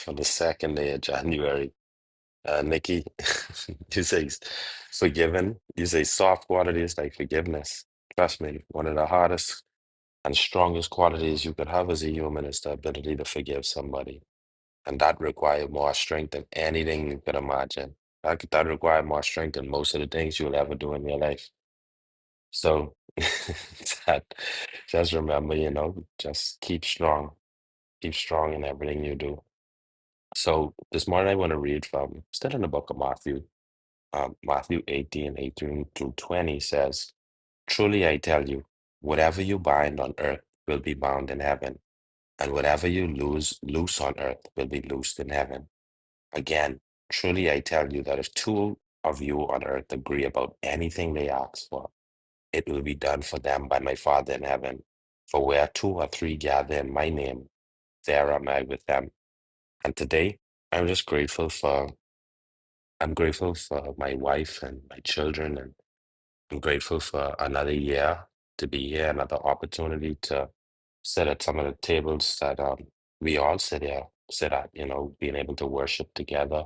for the second day of January. Nikki, you say forgiven. You say soft qualities like forgiveness. Trust me, one of the hardest and strongest qualities you could have as a human is the ability to forgive somebody. And that requires more strength than anything you could imagine. That requires more strength than most of the things you'll ever do in your life. So that just remember, just keep strong in everything you do. So this morning I want to read from still in the book of Matthew. Matthew 18 to 20 says, "Truly I tell you, whatever you bind on earth will be bound in heaven, and whatever you loose on earth will be loosed in heaven. Again, truly I tell you that if two of you on earth agree about anything they ask for, it will be done for them by my Father in heaven. For where two or three gather in my name, there am I with them." And today, I'm just grateful for my wife and my children, and I'm grateful for another year to be here, another opportunity to sit at some of the tables that we all sit at, being able to worship together.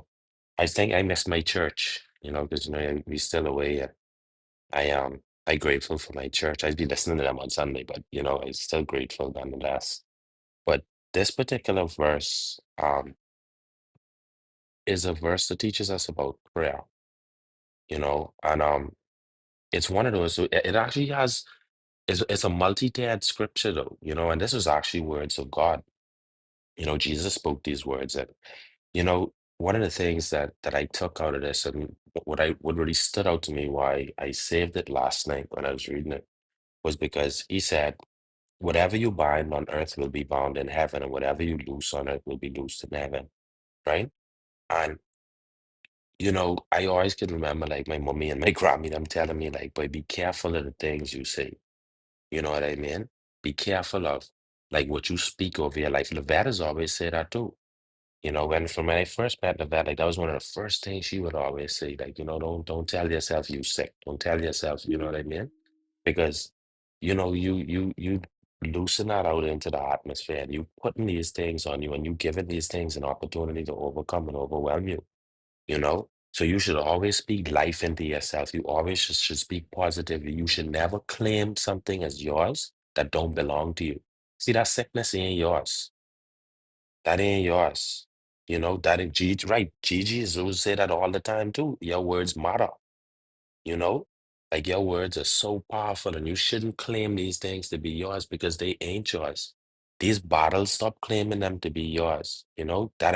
I think I miss my church, because we still away. And I grateful for my church. I'd be listening to them on Sunday, but I'm still grateful nonetheless. But this particular verse is a verse that teaches us about prayer, and it's one of those. It actually has it's a multi-tiered scripture though, and this is actually words of God. Jesus spoke these words, and one of the things that I took out of this, and what really stood out to me, why I saved it last night when I was reading it, was because he said, "Whatever you bind on earth will be bound in heaven, and whatever you loose on earth will be loosed in heaven." Right? And I always can remember like my mommy and my Grammy them telling me like, "Boy, be careful of the things you say." You know what I mean? Be careful of like what you speak over your life. Levette has always said that too. When I first met Levette, like that was one of the first things she would always say, like, don't tell yourself you sick. Don't tell yourself, you know what I mean? Because you loosen that out into the atmosphere, and you putting these things on you, and you giving these things an opportunity to overcome and overwhelm you, you know? So you should always speak life into yourself. You always should speak positively. You should never claim something as yours that don't belong to you. See, that sickness ain't yours. That ain't yours. That ain't Gigi, right? Gigi is who say that all the time too. Your words matter, you know? Like your words are so powerful, and you shouldn't claim these things to be yours because they ain't yours. These battles, stop claiming them to be yours. That